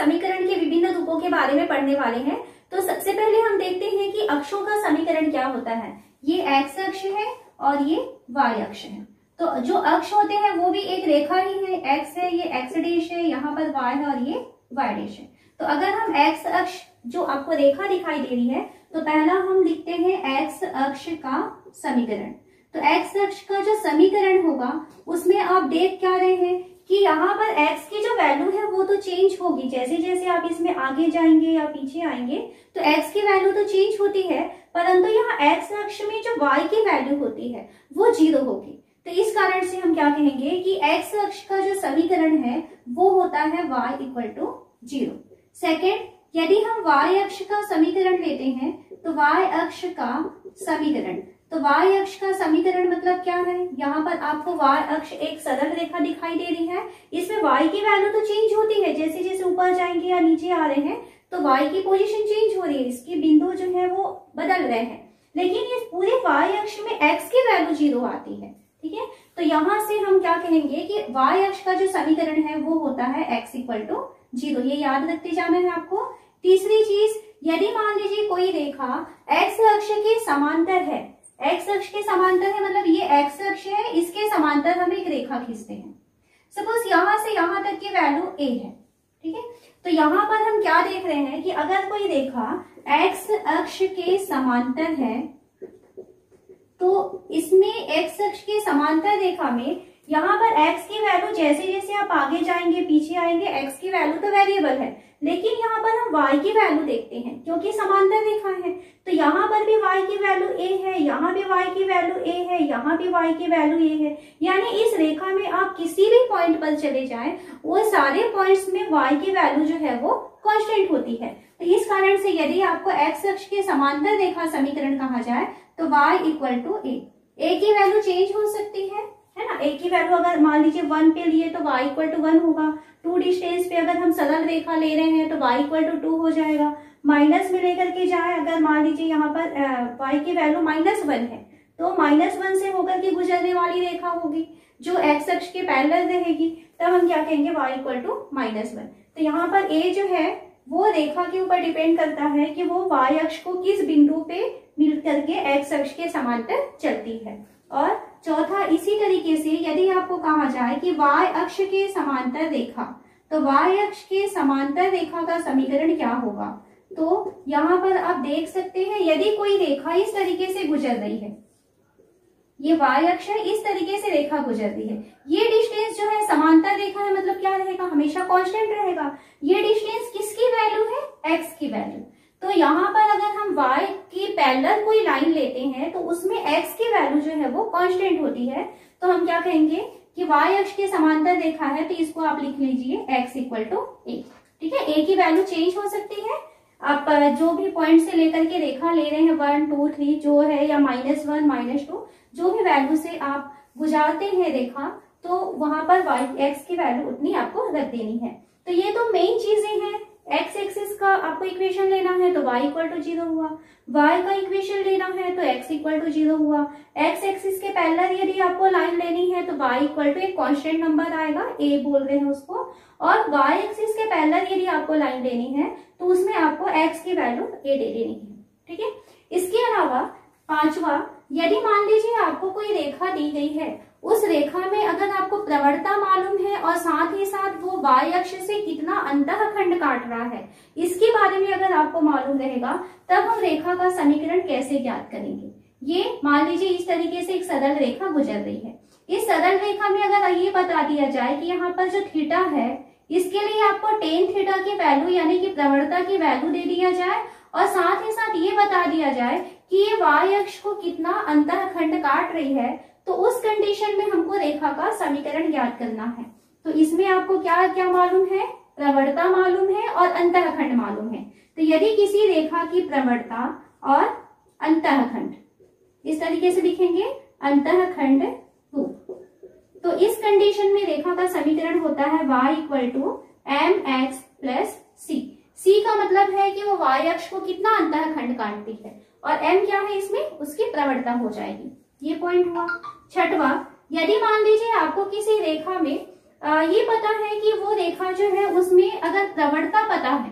समीकरण के विभिन्न रूपों के बारे में पढ़ने वाले हैं। तो सबसे पहले हम देखते हैं कि अक्षों का समीकरण क्या होता है। ये एक्स अक्ष है और ये वाई अक्ष है। तो जो अक्ष होते हैं वो भी एक रेखा ही है, एक्स है, ये एक्स डैश है, यहाँ पर वाई है और ये वाई डैश है। तो अगर हम एक्स अक्ष जो आपको रेखा दिखाई दे रही है तो पहला हम लिखते हैं एक्स अक्ष का समीकरण। तो एक्स अक्ष का जो समीकरण होगा उसमें आप देख क्या रहे हैं कि यहाँ पर x की जो वैल्यू है वो तो चेंज होगी, जैसे जैसे आप इसमें आगे जाएंगे या पीछे आएंगे तो x की वैल्यू तो चेंज होती है, परंतु यहाँ x अक्ष में जो y की वैल्यू होती है वो 0 होगी। तो इस कारण से हम क्या कहेंगे कि x अक्ष का जो समीकरण है वो होता है y = 0। सेकेंड, यदि हम y अक्ष का समीकरण लेते हैं तो y अक्ष का समीकरण, तो y अक्ष का समीकरण मतलब क्या है, यहाँ पर आपको y अक्ष एक सरल रेखा दिखाई दे रही है, इसमें y की वैल्यू तो चेंज होती है, जैसे जैसे ऊपर जाएंगे या नीचे आ रहे हैं तो y की पोजीशन चेंज हो रही है, इसके बिंदु जो है वो बदल रहे हैं, लेकिन इस पूरे y अक्ष में x की वैल्यू 0 आती है। ठीक है, तो यहाँ से हम क्या कहेंगे कि y अक्ष का जो समीकरण है वो होता है x = 0। ये याद रखते जाना है आपको। तीसरी चीज, यदि मान लीजिए कोई रेखा x अक्ष के समांतर है, x अक्ष के समांतर है मतलब ये x अक्ष है, इसके समांतर हम एक रेखा खींचते हैं। सपोज यहां से यहां तक की वैल्यू a है। ठीक है, तो यहाँ पर हम क्या देख रहे हैं कि अगर कोई रेखा x अक्ष के समांतर है तो इसमें x अक्ष के समांतर रेखा में यहाँ पर x की वैल्यू जैसे जैसे आप आगे जाएंगे पीछे आएंगे x की वैल्यू तो वेरिएबल है, लेकिन यहाँ पर हम y की वैल्यू देखते हैं क्योंकि समांतर रेखा है। तो यहाँ पर भी y की वैल्यू a है, यहाँ भी y की वैल्यू a है, यहाँ भी y की वैल्यू a है, यानी इस रेखा में आप किसी भी पॉइंट पर चले जाएं वो सारे पॉइंट्स में y की वैल्यू जो है वो कांस्टेंट होती है। तो इस कारण से यदि आपको x अक्ष के समांतर रेखा समीकरण कहा जाए तो y = a की वैल्यू चेंज हो सकती है ना। a की वैल्यू अगर मान लीजिए 1 पे लिए तो y = 1 होगा, 2 डिस्टेंस पे अगर हम सरल रेखा ले रहे हैं तो y = 2 हो जाएगा। माइनस में लेकर के जाए, अगर मान लीजिए यहाँ पर y की वैल्यू -1 है तो -1 से होकर के गुजरने वाली रेखा होगी जो x अक्ष के पैरेलल रहेगी, तब हम क्या कहेंगे y = -1। तो यहाँ पर a जो है वो रेखा के ऊपर डिपेंड करता है कि वो y अक्ष को किस बिंदु पे मिल करके x अक्ष के समांतर चलती है। और चौथा, इसी तरीके से यदि आपको कहा जाए कि y अक्ष के समांतर रेखा, तो y अक्ष के समांतर रेखा का समीकरण क्या होगा, तो यहाँ पर आप देख सकते हैं यदि कोई रेखा इस तरीके से गुजर रही है, ये y अक्ष है, इस तरीके से रेखा गुजर रही है, ये डिस्टेंस जो है समांतर रेखा है मतलब क्या रहेगा, हमेशा कांस्टेंट रहेगा। ये डिस्टेंस किसकी वैल्यू है, x की वैल्यू। तो यहाँ पर अगर हम y की पैरेलल कोई लाइन लेते हैं तो उसमें x की वैल्यू जो है वो कांस्टेंट होती है, तो हम क्या कहेंगे कि y अक्ष के समांतर रेखा है, तो इसको आप लिख लीजिए x = a। ठीक है, a की वैल्यू चेंज हो सकती है, आप जो भी पॉइंट से लेकर के रेखा ले रहे हैं 1 2 3 जो है, या -1 -2 जो भी वैल्यू से आप गुजारते हैं रेखा, तो वहां पर x की वैल्यू उतनी आपको रख देनी है। तो ये तो मेन चीजें हैं। x एक्सिस का आपको इक्वेशन लेना है तो y = 0 हुआ, y का इक्वेशन लेना है तो x = 0 हुआ, x एक्सिस के पैरेलल यदि आपको लाइन लेनी है तो y = एक कांस्टेंट नंबर आएगा, a बोल रहे हैं उसको, और y एक्सिस के पैरेलल यदि आपको लाइन लेनी है तो उसमें आपको x की वैल्यू a दे देनी है। ठीक है, इसके अलावा पांचवा, यदि मान लीजिए आपको कोई रेखा दी गई है, उस रेखा में अगर आपको प्रवणता मालूम है और साथ ही साथ वो y अक्ष से कितना अंतःखंड काट रहा है, इसके बारे में अगर आपको मालूम रहेगा तब हम रेखा का समीकरण कैसे ज्ञात करेंगे। ये मान लीजिए इस तरीके से एक सरल रेखा गुजर रही है, इस सरल रेखा में अगर ये बता दिया जाए कि यहाँ पर जो थीटा है इसके लिए आपको tan थीटा की वैल्यू यानी कि प्रवणता की वैल्यू दे दिया जाए, और साथ ही साथ ये बता दिया जाए कि ये y अक्ष को कितना अंतःखंड काट रही है, तो उस कंडीशन में हमको रेखा का समीकरण ज्ञात करना है। तो इसमें आपको क्या क्या मालूम है, प्रवणता मालूम है और अंतःखंड मालूम है। तो यदि किसी रेखा की प्रवणता और अंतःखंड इस तरीके से लिखेंगे अंतःखंड 2, तो इस कंडीशन में रेखा का समीकरण होता है y = mx + c। c का मतलब है कि वो y अक्ष को कितना अंतःखंड काटती है, और m क्या है इसमें, उसकी प्रवणता हो जाएगी। ये पॉइंट हुआ। छठवा, यदि मान लीजिए आपको किसी रेखा में ये पता है कि वो रेखा जो है उसमें अगर प्रवणता पता है,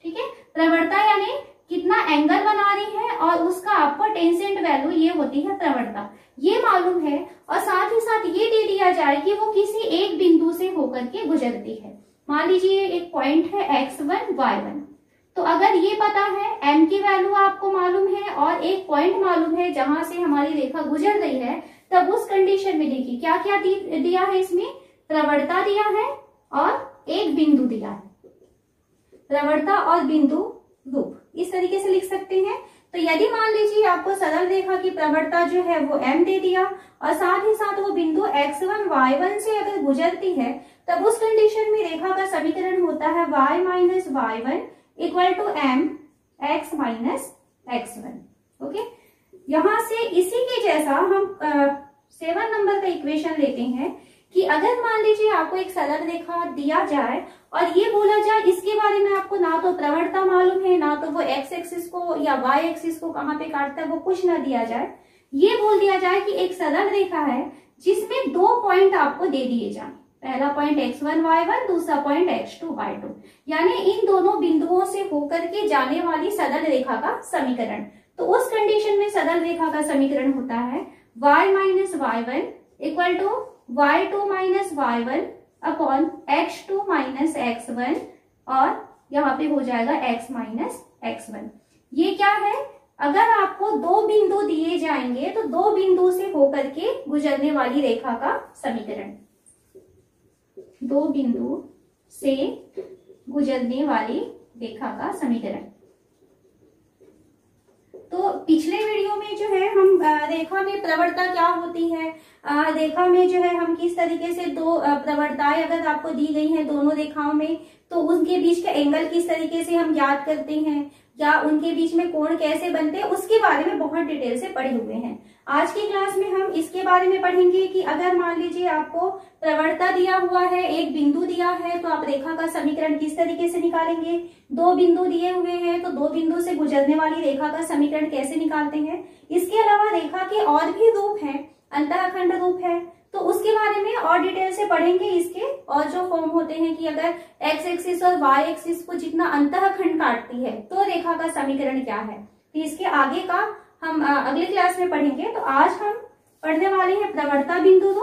ठीक है, प्रवणता यानी कितना एंगल बना रही है और उसका आपको टेंजेंट वैल्यू ये होती है प्रवणता, ये मालूम है। और साथ ही साथ ये दे दिया जाए कि वो किसी एक बिंदु से होकर के गुजरती है। मान लीजिए एक पॉइंट है x1 y1, तो अगर ये पता है, m की वैल्यू आपको मालूम है और एक पॉइंट मालूम है जहां से हमारी रेखा गुजर रही है, तब उस कंडीशन में देखिए क्या क्या दिया है, इसमें प्रवणता दिया है और एक बिंदु दिया है, प्रवणता और बिंदु रूप, इस तरीके से लिख सकते हैं। तो यदि मान लीजिए आपको सरल रेखा की प्रवणता जो है वो m दे दिया और साथ ही साथ वो बिंदु x1 y1 से अगर गुजरती है, तब उस कंडीशन में रेखा का समीकरण होता है y minus y1 equal to m x minus x1। Okay, यहां से इसी के जैसा हम 7 नंबर का इक्वेशन लेते हैं कि अगर मान लीजिए आपको एक सरल रेखा दिया जाए और ये बोला जाए इसके बारे में आपको ना तो प्रवणता मालूम है, ना तो वो x एक्सिस को या y एक्सिस को कहाँ पे काटता है वो कुछ ना दिया जाए, ये बोल दिया जाए कि एक सरल रेखा है जिसमें 2 पॉइंट आपको दे दिए जाए, पहला पॉइंट x1 y1, दूसरा पॉइंट x2 y2, यानी इन दोनों बिंदुओं से होकर के जाने वाली सरल रेखा का समीकरण। तो उस कंडीशन में सरल रेखा का समीकरण होता है y minus y1 equal to y2 minus y1 upon x2 minus x1 और यहाँ पे हो जाएगा x माइनस x1। ये क्या है, अगर आपको 2 बिंदु दिए जाएंगे तो 2 बिंदु से होकर के गुजरने वाली रेखा का समीकरण, 2 बिंदु से गुजरने वाली रेखा का समीकरण। तो पिछले वीडियो में जो है हम रेखा में प्रवणता क्या होती है, रेखा में जो है हम किस तरीके से 2 प्रवणताएं अगर आपको दी गई हैं दोनों रेखाओं में, तो उनके बीच का एंगल किस तरीके से हम ज्ञात करते हैं या उनके बीच में कोण कैसे बनते हैं, उसके बारे में बहुत डिटेल से पढ़े हुए हैं। आज की क्लास में हम इसके बारे में पढ़ेंगे कि अगर मान लीजिए आपको प्रवणता दिया हुआ है, एक बिंदु दिया है, तो आप रेखा का समीकरण किस तरीके से निकालेंगे, 2 बिंदु दिए हुए हैं तो 2 बिंदु से गुजरने वाली रेखा का समीकरण कैसे निकालते हैं। इसके अलावा रेखा के और भी रूप हैं, अंतःखंड रूप है, तो उसके बारे में और डिटेल से पढ़ेंगे। इसके और जो फॉर्म होते हैं कि अगर x एक्सिस और y एक्सिस को जितना अंतःखंड काटती है तो रेखा का समीकरण क्या है, तो इसके आगे का हम अगले क्लास में पढ़ेंगे। तो आज हम पढ़ने वाले हैं प्रवणता बिंदु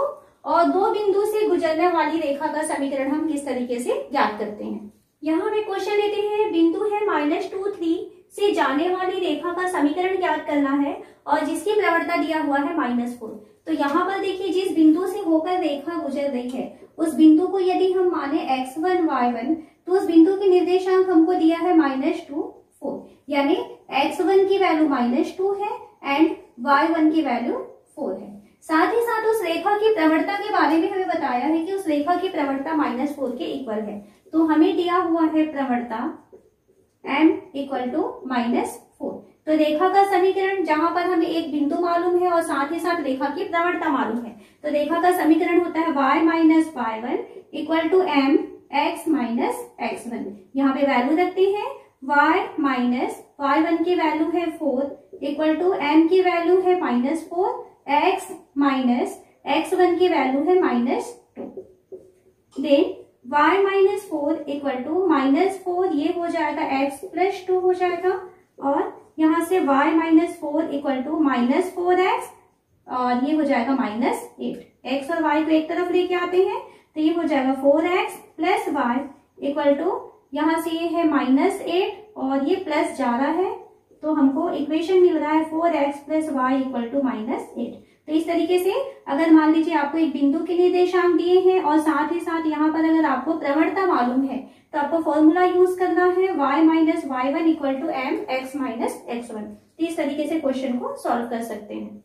और 2 बिंदु से गुजरने वाली रेखा का समीकरण हम किस तरीके से ज्ञात करते हैं। यहाँ हम एक क्वेश्चन लेते हैं, बिंदु है -2 3 से जाने वाली रेखा का समीकरण ज्ञात करना है और जिसकी प्रवणता दिया हुआ है -4। तो यहाँ पर देखिए जिस बिंदु से होकर रेखा गुजर रही है उस बिंदु को यदि हम माने x1 y1, तो उस बिंदु के निर्देशांक हमको दिया है -2 4, यानी x1 की वैल्यू -2 है एंड y1 की वैल्यू 4 है। साथ ही साथ उस रेखा की प्रवणता के बारे में हमें बताया है कि उस रेखा की प्रवणता -4 के इक्वल है। तो हमें दिया हुआ है प्रवणता m इक्वल टू -4। तो रेखा का समीकरण जहां पर हमें एक बिंदु मालूम है और साथ ही साथ रेखा की प्रवणता मालूम है, तो रेखा का समीकरण होता है y minus y1 equal to m x minus x1। यहाँ पे वैल्यू रखते हैं, y माइनस y1 की वैल्यू है 4 इक्वल टू m की वैल्यू है -4, x माइनस x1 की वैल्यू है -2। Then y minus 4 equal to -4, ये हो जाएगा x प्लस 2 हो जाएगा, और यहाँ से y minus 4 equal to -4x और ये हो जाएगा -8। x और y को एक तरफ लेके आते हैं तो ये हो जाएगा 4x plus y equal to, यहाँ से ये है -8 और ये प्लस जा रहा है, तो हमको इक्वेशन मिल रहा है 4x plus y equal to -8। तो इस तरीके से अगर मान लीजिए आपको एक बिंदु के निर्देशांक दिए हैं और साथ ही साथ यहाँ पर अगर आपको प्रवणता मालूम है तो आपको फॉर्मूला यूज करना है y minus y1 equal to m x minus x1। तो इस तरीके से क्वेश्चन को सॉल्व कर सकते हैं।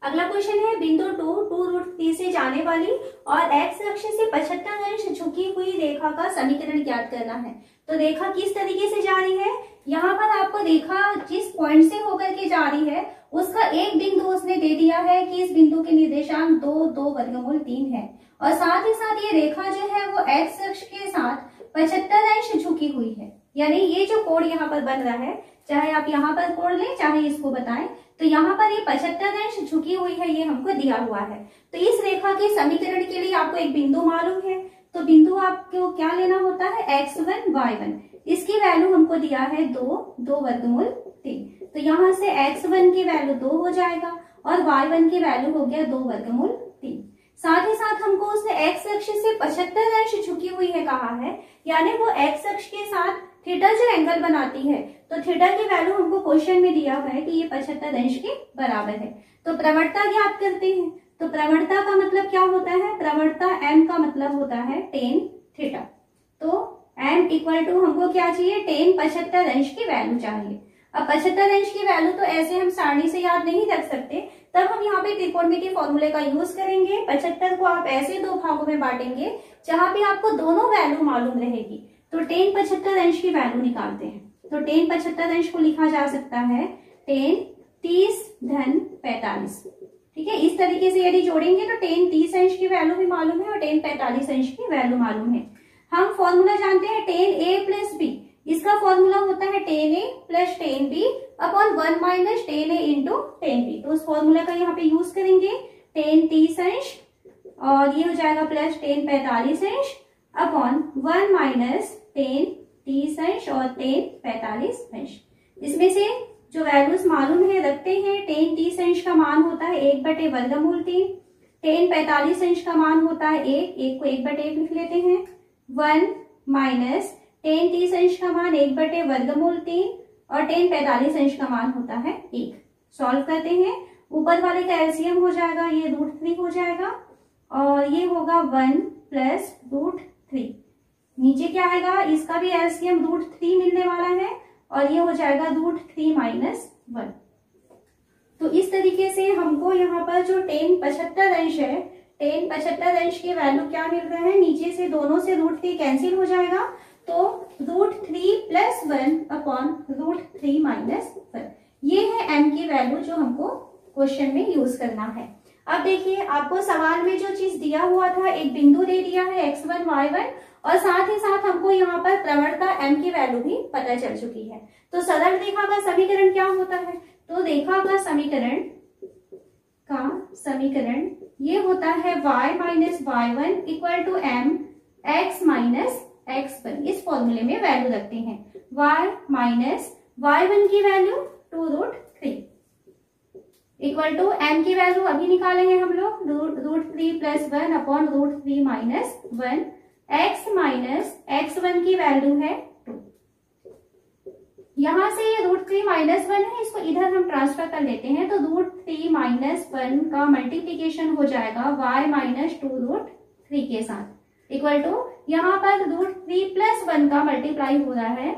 अगला क्वेश्चन है, बिंदु 2√3 से जाने वाली और x अक्ष से 75 अंश झुकी हुई रेखा का समीकरण ज्ञात करना है। तो रेखा किस तरीके से जा रही है, यहाँ पर आपको रेखा जिस पॉइंट से होकर के जा रही है उसका एक बिंदु उसने दे दिया है कि इस बिंदु के निर्देशांक 2 वर्गमूल 3 है, और साथ ही साथ ये रेखा जो है वो x अक्ष के साथ 75 अंश झुकी हुई है, यानी ये जो कोण यहाँ पर बन रहा है, चाहे आप यहाँ पर कोण लें चाहे इसको बताएं, तो यहाँ पर ये 75 अंश झुकी हुई है, ये हमको दिया हुआ है। तो इस रेखा के समीकरण के लिए आपको एक बिंदु मालूम है, तो बिंदु आपको क्या लेना होता है, x1 y1। इसकी वैल्यू हमको दिया है 2 वर्गमूल 3। तो यहाँ से x1 की वैल्यू 2 हो जाएगा और y1 की वैल्यू हो गया 2 वर्गमूल 3। साथ ही साथ हमको उसने x अक्ष से 75 अंश झुकी हुई है कहा है, यानी वो x अक्ष के साथ थीटा जो एंगल बनाती है, तो थीटा की वैल्यू हमको क्वेश्चन में दिया हुआ है कि ये 75 अंश के बराबर है। तो प्रवणता ज्ञात करते हैं। तो प्रवणता का मतलब क्या होता है, प्रवणता m का मतलब होता है tan थीटा। तो m इक्वल टू हमको क्या चाहिए, tan 75 अंश की वैल्यू चाहिए। अब 75 अंश की वैल्यू तो ऐसे हम सारणी से याद नहीं रख सकते, तब हम यहाँ पे त्रिकोणमिति फॉर्मूले का यूज करेंगे। 75 को आप ऐसे 2 भागों में बांटेंगे जहां पे आपको दोनों वैल्यू मालूम रहेगी। तो tan 75 अंश की वैल्यू निकालते हैं। तो tan 75 अंश को लिखा जा सकता है tan 30 धन 45। ठीक है, इस तरीके से यदि जोड़ेंगे तो tan 30 अंश की वैल्यू भी मालूम है और tan 45 अंश की वैल्यू मालूम है। हम फॉर्मूला जानते हैं tan a प्लस b, इसका फॉर्मूला होता है tan a plus tan b upon 1 minus tan a into tan b। तो उस फॉर्मूला का यहाँ पे यूज करेंगे, tan 30 अंश और ये हो जाएगा प्लस tan 45 अंश अपॉन 1 माइनस tan 30 अंश और tan 45 अंश। इसमें से जो वैल्यूज मालूम है रखते हैं। tan 30 अंश का मान होता है 1/वर्गमूल 3, tan 45 अंश का मान होता है 1 को 1/1 लिख लेते हैं, 1 माइनस tan 30 अंश का मान 1/वर्गमूल 3 और tan 45 अंश का मान होता है 1। सॉल्व करते हैं, ऊपर वाले का एलसीएम हो जाएगा, ये √3 हो जाएगा और ये होगा 1 प्लस √3। नीचे क्या आएगा, इसका भी एलसीएम √3 मिलने वाला है और ये हो जाएगा √3 माइनस 1। तो इस तरीके से हमको यहाँ पर जो tan 75 अंश है, tan 75 अंश की वैल्यू क्या मिल रहा है, नीचे से दोनों से √3 कैंसिल हो जाएगा, तो √3 प्लस 1 अपॉन √3 माइनस 1। ये है m की वैल्यू जो हमको क्वेश्चन में यूज करना है। अब देखिए, आपको सवाल में जो चीज दिया हुआ था, एक बिंदु दे दिया है x1 y1 और साथ ही साथ हमको यहाँ पर प्रवणता m की वैल्यू भी पता चल चुकी है। तो सरल रेखा का समीकरण क्या होता है, तो रेखा का समीकरण ये होता है y minus y1 equal to m x minus x1। इस फॉर्मूले में वैल्यू रखते हैं, y माइनस y1 की वैल्यू 2√3 इक्वल टू m की वैल्यू अभी निकालेंगे हम लोग, √3 plus 1 upon √3 minus 1। x minus x1 की वैल्यू है 2। यहां से ये √3 माइनस 1 है, इसको इधर हम ट्रांसफर कर लेते हैं, तो √3 माइनस 1 का मल्टीप्लीकेशन हो जाएगा y माइनस 2√3 के साथ इक्वल टू यहाँ पर √3 प्लस 1 का मल्टीप्लाई हो रहा है,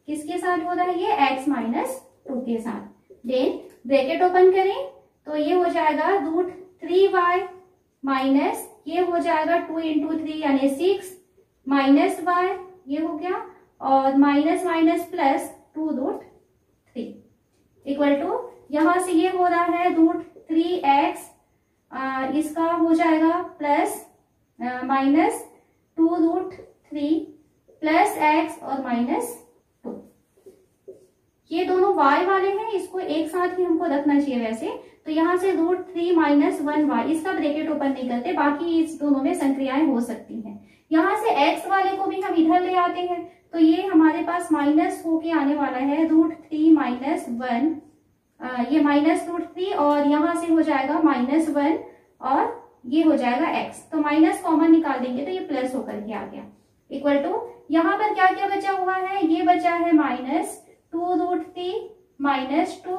किसके साथ हो रहा है, ये x माइनस 2 के साथ। देन ब्रैकेट ओपन करें तो ये हो जाएगा √3y माइनस ये हो जाएगा 2 इंटू 3 यानी 6 माइनस y, ये हो गया और minus minus plus 2√3 equal to यहाँ से ये हो रहा है √3x, इसका हो जाएगा प्लस माइनस 2√3 प्लस x और माइनस 2। ये दोनों y वाले हैं, इसको एक साथ ही हमको रखना चाहिए वैसे। तो यहाँ से √3 माइनस 1y, इसका ब्रैकेट ओपन नहीं करते, बाकी इस दोनों में संक्रियाएं हो सकती हैं। यहाँ से x वाले को भी हम इधर ले आते हैं, तो ये हमारे पास माइनस होके आने वाला है √3 माइनस 1, ये माइनस √3 और यहाँ से हो जाएगा माइनस 1 और ये हो जाएगा x। तो माइनस कॉमन निकाल देंगे तो ये प्लस होकर के आ गया इक्वल टू यहाँ पर क्या क्या बचा हुआ है, ये बचा है माइनस 2√3 माइनस 2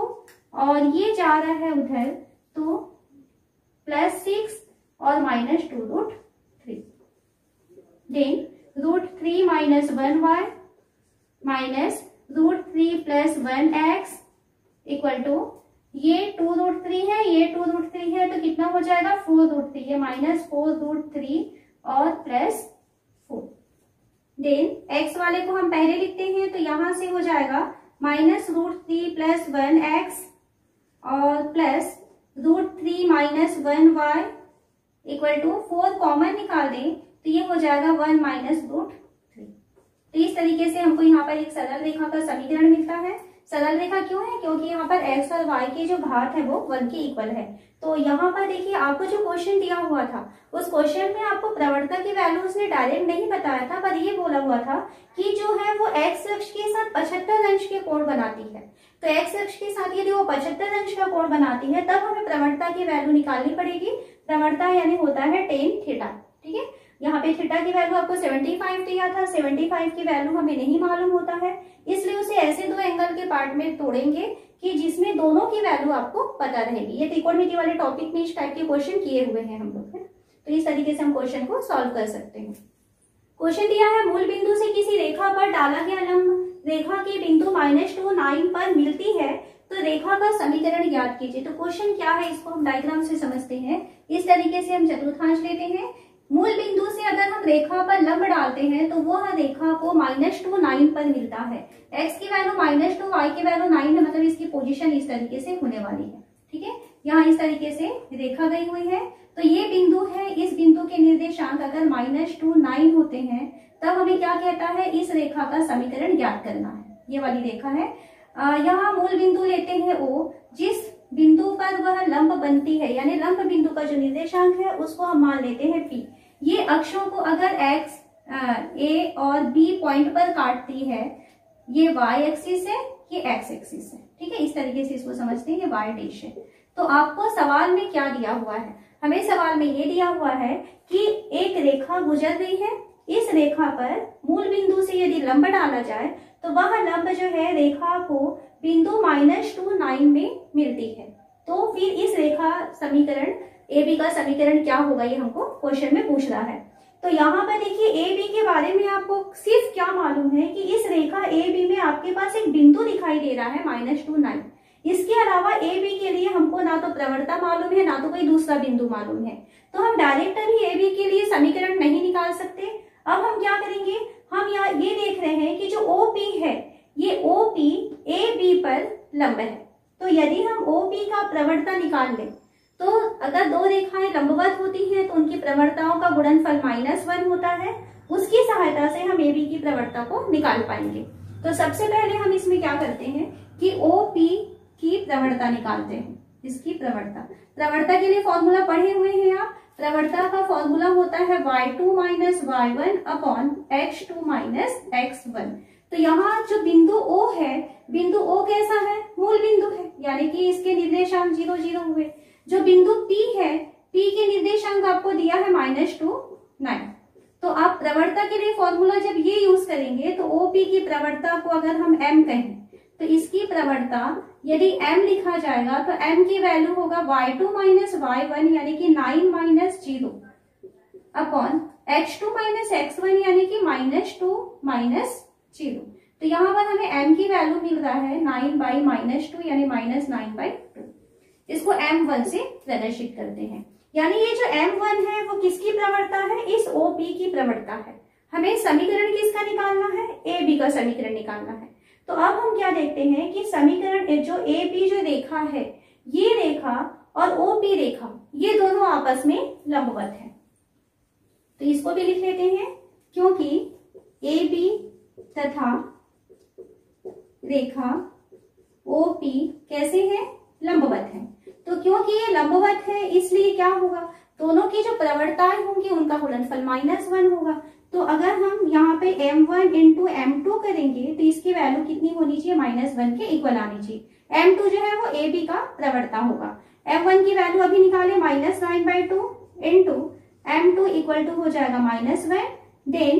और ये जा रहा है उधर तो प्लस 6 और minus 2√3। Then √3 minus 1y minus √3 plus 1x equal to ये 2√3 है, ये 2√3 है, तो कितना हो जाएगा 4√3, ये माइनस 4√3 और प्लस 4। देन x वाले को हम पहले लिखते हैं, तो यहां से हो जाएगा माइनस √3 प्लस 1x और plus √3 minus 1y equal to 4 common निकाल दें तो ये हो जाएगा 1 माइनस √3। तो इस तरीके से हमको यहाँ पर एक सरल रेखा का समीकरण मिलता है सरल रेखा क्यों है? क्योंकि यहाँ पर x और y के जो घात है वो 1 के इक्वल है। तो यहाँ पर देखिए आपको जो क्वेश्चन दिया हुआ था उस क्वेश्चन में आपको प्रवणता की वैल्यू उसने डायरेक्ट नहीं बताया था, पर ये बोला हुआ था कि जो है वो x अक्ष के साथ 75 अंश के कोण बनाती है। तो x अक्ष के साथ यदि वो 75 अंश का कोण बनाती है तब हमें प्रवणता की वैल्यू निकालनी पड़ेगी। प्रवणता यानी होता है टेन थीटा। ठीक है, यहाँ पे थीटा की वैल्यू आपको 75 दिया था, 75 की वैल्यू हमें नहीं मालूम होता है, इसलिए उसे ऐसे दो एंगल के पार्ट में तोड़ेंगे कि जिसमें दोनों की वैल्यू आपको पता रहेगी। ये त्रिकोणमिति वाले टॉपिक में इस टाइप के क्वेश्चन किए हुए हैं हम लोग, है। तो इस तरीके से हम क्वेश्चन को सॉल्व कर सकते हैं। क्वेश्चन दिया है मूल बिंदु से किसी रेखा पर डाला गया लंब रेखा के बिंदु -2 9 पर मिलती है तो रेखा का समीकरण ज्ञात कीजिए। तो क्वेश्चन क्या है इसको हम डायग्राम से समझते हैं। इस तरीके से हम चतुर्थांश लेते हैं। मूल बिंदु से अगर हम रेखा पर लंब डालते हैं तो वह रेखा को -2 9 पर मिलता है। x की वैल्यू -2, y की वैल्यू 9 है, मतलब इसकी पोजीशन इस तरीके से होने वाली है। ठीक है, यहाँ इस तरीके से रेखा गई हुई है। तो ये बिंदु है, इस बिंदु के निर्देशांक अगर -2 9 होते हैं तब हमें क्या कहता है, इस रेखा का समीकरण ज्ञात करना है। ये वाली रेखा है। यहाँ मूल बिंदु लेते हैं O, जिस बिंदु पर वह लंब बनती है, यानी लंब बिंदु का जो निर्देशांक है उसको हम मान लेते हैं P। ये अक्षों को अगर x, a और b पॉइंट पर काटती है, ये y एक्सिस है, ये x एक्सिस है। ठीक है, इस तरीके से इसको समझते हैं, ये y डैश है। तो आपको सवाल में क्या दिया हुआ है? हमें सवाल में ये दिया हुआ है कि एक रेखा गुजर रही है, इस रेखा पर मूल बिंदु से यदि लंब डाला जाए तो वह लंब जो है रेखा को बिंदु -2 9 में मिलती है। तो फिर इस रेखा समीकरण AB का समीकरण क्या होगा, ये हमको क्वेश्चन में पूछ रहा है। तो यहाँ पर देखिए AB के बारे में आपको सिर्फ क्या मालूम है कि इस रेखा AB में आपके पास एक बिंदु दिखाई दे रहा है -2 9। इसके अलावा AB के लिए हमको ना तो प्रवणता मालूम है ना तो कोई दूसरा बिंदु मालूम है। तो हम डायरेक्ट अभी AB के लिए समीकरण नहीं निकाल सकते। अब हम क्या करेंगे, हम यहाँ ये देख रहे हैं कि जो OP है, ये OP AB पर लंब है। तो यदि हम OP का प्रवणता निकाल लें तो अगर दो रेखाएं लंबवत होती हैं तो उनकी प्रवणताओं का गुणनफल -1 होता है। उसकी सहायता से हम AB की प्रवणता को निकाल पाएंगे। तो सबसे पहले हम इसमें क्या करते हैं कि OP की प्रवणता निकालते हैं। इसकी प्रवणता के लिए फॉर्मूला पढ़े हुए हैं आप। प्रवणता का फॉर्मूला होता है y2 - y1 upon x2 - x1। तो यहाँ जो बिंदु O है, बिंदु O कैसा है, मूल बिंदु है, यानी कि इसके निर्देशांक 0 0 हुए। जो बिंदु P है, P के निर्देशांक आपको दिया है -2 9। तो आप प्रवणता के लिए फॉर्मूला जब ये यूज करेंगे तो OP की प्रवणता को अगर हम M कहें तो इसकी प्रवणता यदि M लिखा जाएगा तो M की वैल्यू होगा y2 - y1 यानी कि 9 - 0 अपॉन x2 - x1 यानी कि -2 - 0। तो यहाँ पर हमें M की वैल्यू मिल रहा है 9/-2 यानी -9/2। इसको M1 से प्रदर्शित करते हैं। यानी ये जो M1 है वो किसकी प्रवणता है, इस OP की प्रवणता है। हमें समीकरण किसका निकालना है, AB का समीकरण निकालना है। तो अब हम क्या देखते हैं कि समीकरण जो AB जो रेखा है, ये रेखा और OP रेखा, ये दोनों आपस में लंबवत है। तो इसको भी लिख लेते हैं, क्योंकि AB तथा रेखा OP कैसे है, लंबवत है। तो क्योंकि ये लंबवत है इसलिए क्या होगा, दोनों की जो प्रवणताएं होंगी उनका गुणनफल -1 होगा। तो अगर हम यहाँ पे M1 × M2 करेंगे तो इसकी वैल्यू कितनी होनी चाहिए, -1 के इक्वल आनी चाहिए। M2 जो है वो AB का प्रवणता होगा। M1 की वैल्यू अभी निकाले -9/2 × M2 इक्वल टू हो जाएगा -1, देन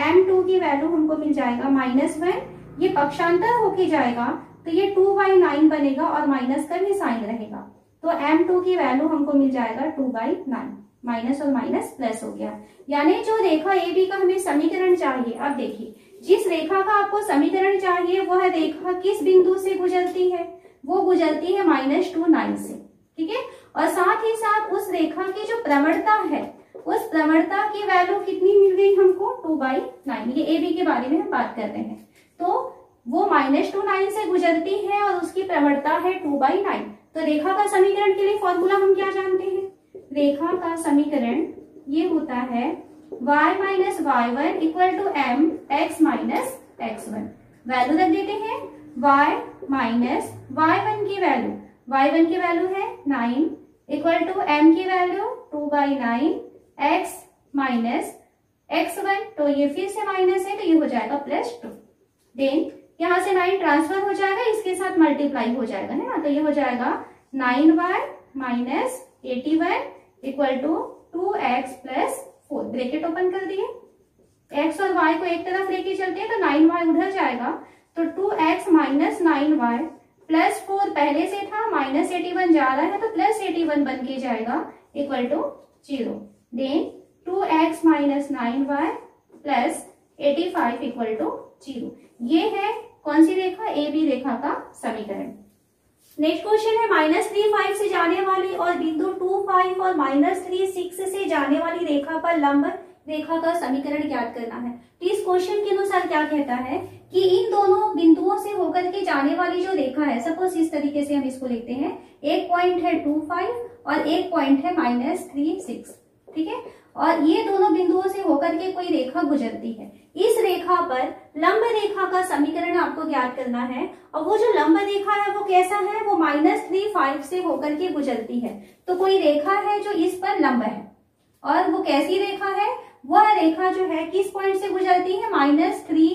M2 की वैल्यू हमको मिल जाएगा -1, ये पक्षांतर होके जाएगा तो ये 2/9 बनेगा और माइनस का भी साइन रहेगा। तो M2 की वैल्यू हमको मिल जाएगा 2/9, माइनस और माइनस प्लस हो गया। यानी जो रेखा AB का हमें समीकरण चाहिए, अब देखिए जिस रेखा का आपको समीकरण चाहिए वह रेखा किस बिंदु से गुजरती है, वो गुजरती है -2 9 से। ठीक है, और साथ ही साथ उस रेखा की जो प्रवणता है, उस प्रवणता की वैल्यू कितनी मिल गई हमको, 2/9। ये AB के बारे में हम बात कर रहे हैं। तो वो -2 9 से गुजरती है और उसकी प्रवणता है 2/9। तो रेखा का समीकरण के लिए फॉर्मूला हम क्या जानते हैं, रेखा का समीकरण ये होता है y - y1 = m x - x1। Value रख देते हैं y माइनस y1 की वैल्यू, y1 की वैल्यू है 9 इक्वल टू m की वैल्यू 2/9 x माइनस x1, तो ये फिर से माइनस है तो ये हो जाएगा +2। देन यहाँ से 9 ट्रांसफर हो जाएगा, इसके साथ मल्टीप्लाई हो जाएगा, है ना, तो ये हो जाएगा 9y minus 81 equal to 2x + 4। Bracket open कर दिए, x और y को एक तरफ लेके चलते हैं तो 9y उधर जाएगा, तो 2x माइनस 9y + 4 पहले से था, माइनस 81 जा रहा है तो +81 बन के जाएगा equal to 0। Then 2x minus 9y + 85 equal to 0। ये है कौन सी रेखा, ए बी रेखा का समीकरण। नेक्स्ट क्वेश्चन है -3 5 से जाने वाली और बिंदु 2 5 और -3 6 से जाने वाली रेखा पर लंब रेखा का समीकरण ज्ञात करना है। तो इस क्वेश्चन के अनुसार क्या कहता है कि इन दोनों बिंदुओं से होकर के जाने वाली जो रेखा है, सपोज इस तरीके से हम इसको लिखते हैं, एक पॉइंट है 2 5 और एक पॉइंट है -3 6, ठीक है, और ये दोनों बिंदुओं से होकर के कोई रेखा गुजरती है। इस रेखा पर लंब रेखा का समीकरण आपको ज्ञात करना है, और वो जो लंब रेखा है वो कैसा है, वो -3 5 से होकर के गुजरती है। तो कोई रेखा है जो इस पर लंब है, और वो कैसी रेखा है, वह रेखा जो है किस पॉइंट से गुजरती है, -3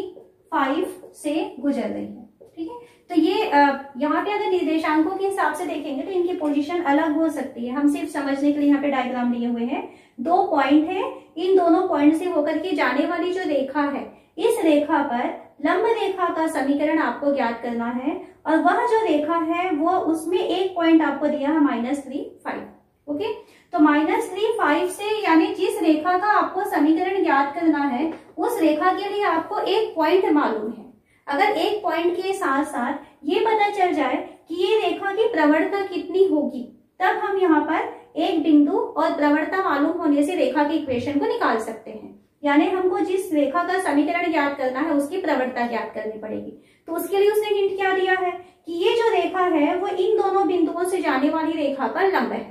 5 से गुजर रही है, ठीक है। तो ये यहाँ पे अगर निर्देशांकों के हिसाब से देखेंगे तो इनकी पोजीशन अलग हो सकती है, हम सिर्फ समझने के लिए यहाँ पे डायग्राम लिए हुए हैं। 2 पॉइंट है, इन दोनों पॉइंट से होकर के जाने वाली जो रेखा है, इस रेखा पर लंब रेखा का समीकरण आपको ज्ञात करना है, और वह जो रेखा है वो उसमें एक पॉइंट आपको दिया है -3 5, ओके। तो -3 5 से, यानी जिस रेखा का आपको समीकरण ज्ञात करना है उस रेखा के लिए आपको एक पॉइंट मालूम है। अगर एक पॉइंट के साथ साथ ये पता चल जाए कि ये रेखा की प्रवणता कितनी होगी, तब हम यहाँ पर एक बिंदु और प्रवणता मालूम होने से रेखा की इक्वेशन को निकाल सकते हैं। यानी हमको जिस रेखा का समीकरण ज्ञात करना है उसकी प्रवणता ज्ञात करनी पड़ेगी। तो उसके लिए उसने हिंट क्या दिया है कि ये जो रेखा है वो इन दोनों बिंदुओं से जाने वाली रेखा पर लंब है।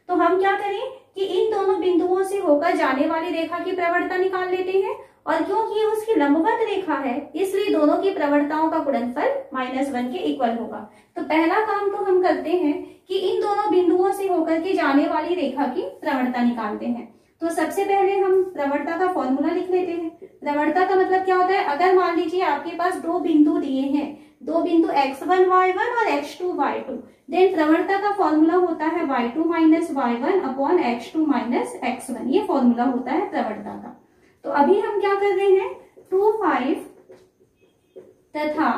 तो हम क्या करें कि इन दोनों बिंदुओं से होकर जाने वाली रेखा की प्रवणता निकाल लेते हैं, और क्योंकि उसकी लंबवत रेखा है इसलिए दोनों की प्रवणताओं का गुणनफल -1 के इक्वल होगा। तो पहला काम तो हम करते हैं कि इन दोनों बिंदुओं से होकर के जाने वाली रेखा की प्रवणता निकालते हैं। तो सबसे पहले हम प्रवणता का फॉर्मूला लिख लेते हैं। प्रवणता का मतलब क्या होता है, अगर मान लीजिए आपके पास 2 बिंदु दिए हैं, 2 बिंदु x1 y1 और x2 y2, देन प्रवणता का फॉर्मूला होता है y2 minus y1 upon x2 minus x1, ये फॉर्मूला होता है प्रवणता का। तो अभी हम क्या कर रहे हैं, 2 5 तथा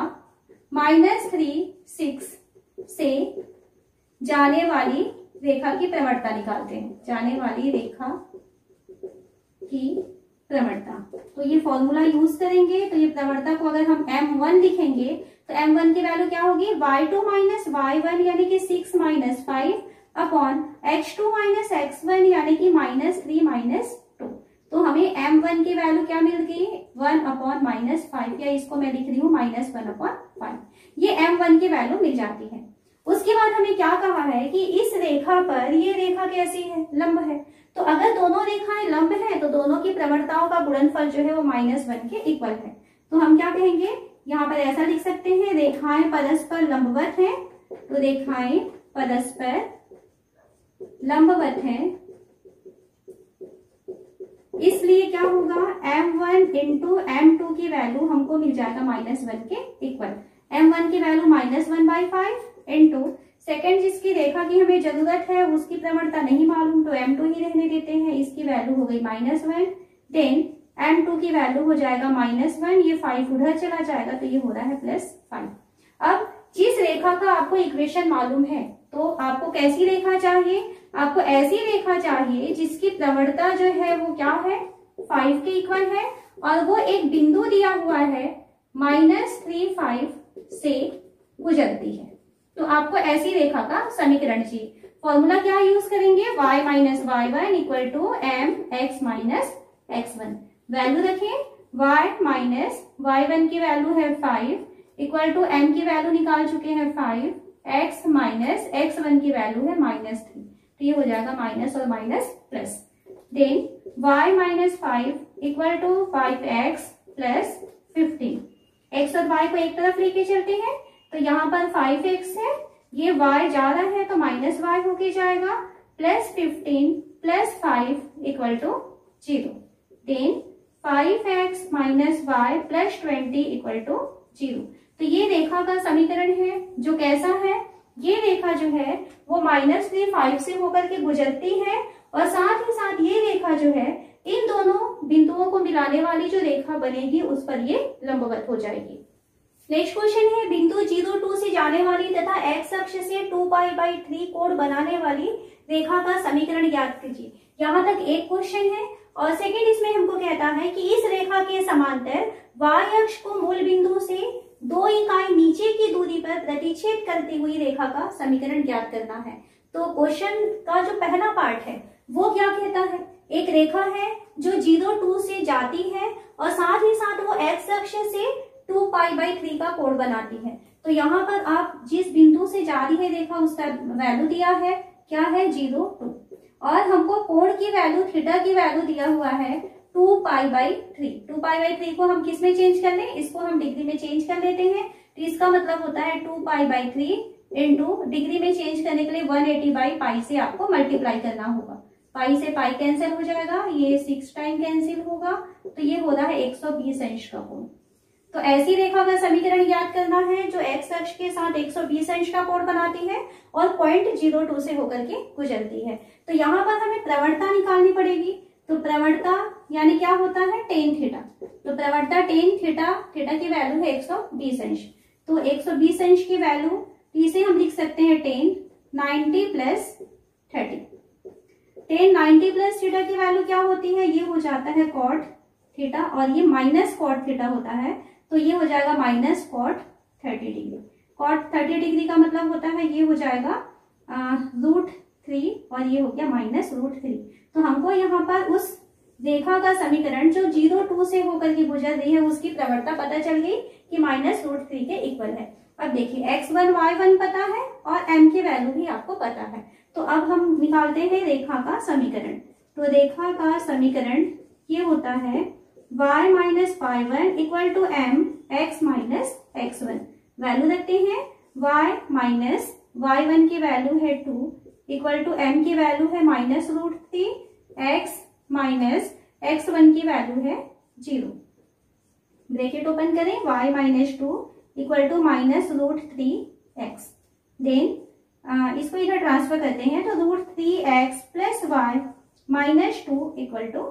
-3 6 से जाने वाली रेखा की प्रवणता निकालते हैं, जाने वाली रेखा की प्रवणता। तो ये फॉर्मूला यूज करेंगे, तो ये प्रवणता को अगर हम m1 लिखेंगे तो m1 की वैल्यू क्या होगी, y2 माइनस y1 यानी कि 6 minus 5 upon x2 minus x1 यानी कि -3 माइनस 2। तो हमें m1 की वैल्यू क्या मिल गई, 1 अपॉन -5, या इसको मैं लिख रही हूँ -1 अपॉन 5, ये m1 की वैल्यू मिल जाती है। उसके बाद हमें क्या कहा है कि इस रेखा पर ये रेखा कैसी है, लंब है। तो अगर दोनों रेखाएं लंब हैं तो दोनों की प्रवणताओं का गुणनफल जो है वो -1 के इक्वल है। तो हम क्या कहेंगे, यहाँ पर ऐसा लिख सकते हैं, रेखाएं परस्पर लंबवत हैं, तो रेखाएं परस्पर लंबवत हैं, इसलिए क्या होगा, m1 इंटू m2 की वैल्यू हमको मिल जाएगा -1 के इक्वल। m1 की वैल्यू -1/5 इंटू सेकेंड जिसकी रेखा की हमें जरूरत है उसकी प्रवणता नहीं मालूम तो m2 ही रहने देते हैं, इसकी वैल्यू हो गई -1। देन m2 की वैल्यू हो जाएगा -1, ये 5 उधर चला जाएगा तो ये हो रहा है +5। अब जिस रेखा का आपको इक्वेशन मालूम है तो आपको कैसी रेखा चाहिए, आपको ऐसी रेखा चाहिए जिसकी प्रवणता जो है वो क्या है, 5 के इक्वल है, और वो एक बिंदु दिया हुआ है -3 5 से गुजरती है। तो आपको ऐसी रेखा का समीकरण चाहिए। फॉर्मूला क्या यूज करेंगे, y minus y1 equal to m x minus x1। Value रखें, y माइनस y1 की वैल्यू है 5 इक्वल टू m की वैल्यू निकाल चुके हैं 5, x माइनस x1 की वैल्यू है -3, तो ये हो जाएगा माइनस और minus plus. Then y minus 5 equal to 5x plus 15। x और y को एक तरफ लेके चलते हैं, तो यहाँ पर 5x है, ये y जा रहा है तो माइनस y होके जाएगा, plus 15 plus 5 equal to 0। Then 5x minus y plus 20 equal to 0। तो ये रेखा का समीकरण है जो कैसा है, ये रेखा जो है वो -5 से होकर के गुजरती है और साथ ही साथ ये रेखा जो है इन दोनों बिंदुओं को मिलाने वाली जो रेखा बनेगी उस पर ये लंबवत हो जाएगी। नेक्स्ट क्वेश्चन है, बिंदु 0, 2 से जाने वाली तथा x अक्ष से 2π/3 कोण बनाने वाली रेखा का समीकरण ज्ञात कीजिए। यहाँ तक एक क्वेश्चन है और सेकंड इसमें हमको कहता है कि इस रेखा के समांतर y अक्ष को मूल बिंदु से 2 इकाई नीचे की दूरी पर प्रतिच्छेद करती हुई रेखा का समीकरण ज्ञात करना है। तो क्वेश्चन का जो पहला पार्ट है वो क्या कहता है, एक रेखा है जो 0, 2 से जाती है और साथ ही साथ वो x अक्ष से 2π/3 का कोण बनाती है। तो यहाँ पर आप जिस बिंदु से जा रही है रेखा उसका वैल्यू दिया है, क्या है 0, 2 और हमको कोण की वैल्यू थीटा की वैल्यू दिया हुआ है 2π/3। 2π/3 को हम किस में चेंज कर लें, इसको हम डिग्री में चेंज कर लेते हैं। तो इसका मतलब होता है 2π/3 इंटू डिग्री में चेंज करने के लिए 180/π से आपको मल्टीप्लाई करना होगा। पाई से पाई कैंसिल हो जाएगा, ये 6 टाइम कैंसिल होगा, तो ये हो रहा है 120 अंश का कोण। तो ऐसी रेखा का समीकरण याद करना है जो x अक्ष के साथ 120 अंश का कोण बनाती है और पॉइंट 0, 2 से होकर के गुजरती है। तो यहाँ पर हमें प्रवणता निकालनी पड़ेगी। तो प्रवणता यानी क्या होता है, टेन थीटा। तो प्रवणता टेन थीटा, थीटा की वैल्यू है 120 अंश। तो 120 अंश की वैल्यू इसे हम लिख सकते हैं ten 90 plus 30। Ten 90 plus theta की वैल्यू क्या होती है, ये हो जाता है कॉट थीटा और ये माइनस कॉट थीटा होता है, तो ये हो जाएगा minus cot 30 degree. Cot 30 degree का मतलब होता है ये हो जाएगा √3 और ये हो गया -√3। तो हमको यहाँ पर उस रेखा का समीकरण जो 0, 2 से होकर के गुजर रही है उसकी प्रवणता पता चल गई कि -√3 के इक्वल है। अब देखिए x1 y1 पता है और m की वैल्यू भी आपको पता है। तो अब हम निकालते हैं रेखा का समीकरण। तो रेखा का समीकरण ये होता है y minus y1 equal to m x minus x1। Value रखते हैं, y माइनस y1 की वैल्यू है 2 इक्वल टू m की वैल्यू है -√3, x माइनस x1 की वैल्यू है 0। ब्रैकेट ओपन करें, y minus 2 equal to -√3x। Then इसको इधर ट्रांसफर करते हैं तो √3x plus y minus 2 equal to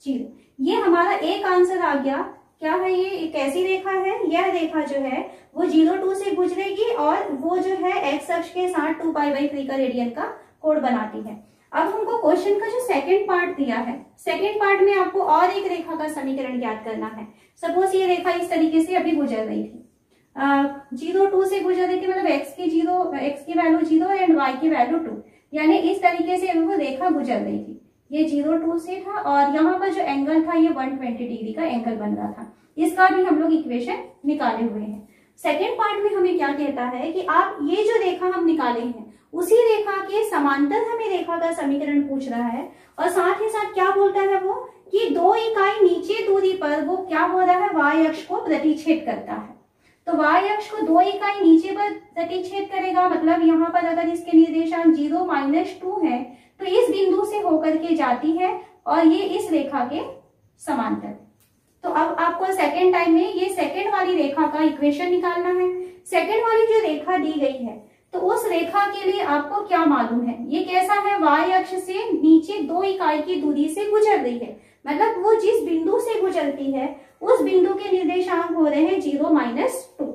0। ये हमारा एक आंसर आ गया। क्या है ये, कैसी रेखा है, यह रेखा जो है वो 0, 2 से गुजरेगी और वो जो है x अक्ष के साथ 2π/3 का रेडियन का कोण बनाती है। अब हमको क्वेश्चन का जो सेकंड पार्ट दिया है, सेकंड पार्ट में आपको और एक रेखा का समीकरण ज्ञात करना है। सपोज ये रेखा इस तरीके से अभी गुजर रही थी, 0, 2 से गुजर रही थी, मतलब x की वैल्यू 0 एंड y की वैल्यू 2, यानी इस तरीके से वो रेखा गुजर रही थी। ये 0, 2 से था और यहाँ पर जो एंगल था ये 120 डिग्री का एंगल बन रहा था। इसका भी हम लोग इक्वेशन निकाले हुए हैं। सेकेंड पार्ट में हमें क्या कहता है कि आप ये जो रेखा हम निकाले हैं उसी रेखा के समांतर हमें रेखा का समीकरण पूछ रहा है और साथ ही साथ क्या बोलता है वो कि 2 इकाई नीचे दूरी पर वो क्या हो रहा है, y अक्ष को प्रतिच्छेद करता है। तो y अक्ष को 2 इकाई नीचे पर प्रतिच्छेद करेगा, मतलब यहाँ पर अगर इसके निर्देशांक 0, -2 है तो इस बिंदु से होकर के जाती है और ये इस रेखा के समांतर। तो अब आपको सेकेंड टाइम में ये सेकेंड वाली रेखा का इक्वेशन निकालना है। सेकेंड वाली जो रेखा दी गई है तो उस रेखा के लिए आपको क्या मालूम है, ये कैसा है, y अक्ष से नीचे 2 इकाई की दूरी से गुजर रही है, मतलब वो जिस बिंदु से गुजरती है उस बिंदु के निर्देशांक हो रहे हैं 0, -2।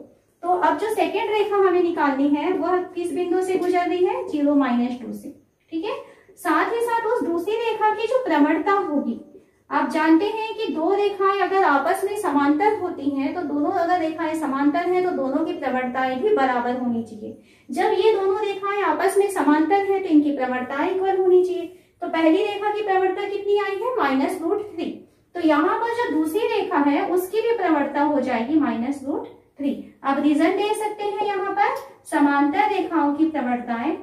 तो अब जो सेकेंड रेखा हमें निकालनी है वह किस बिंदु से गुजर रही है, 0, -2 से। ठीक है, साथ ही साथ उस दूसरी रेखा की जो प्रवणता होगी, आप जानते हैं कि 2 रेखाएं अगर आपस में समांतर होती हैं तो दोनों अगर रेखाएं समांतर हैं तो दोनों की प्रवणताएं भी बराबर होनी चाहिए। जब ये दोनों रेखाएं आपस में समांतर हैं तो इनकी प्रवणताएं इक्वल होनी चाहिए। तो पहली रेखा की प्रवणता कितनी आई है, -√3। तो यहाँ पर जो दूसरी रेखा है उसकी भी प्रवणता हो जाएगी -√3। अब रीजन दे सकते हैं यहाँ पर समांतर रेखाओं की प्रवणताएं,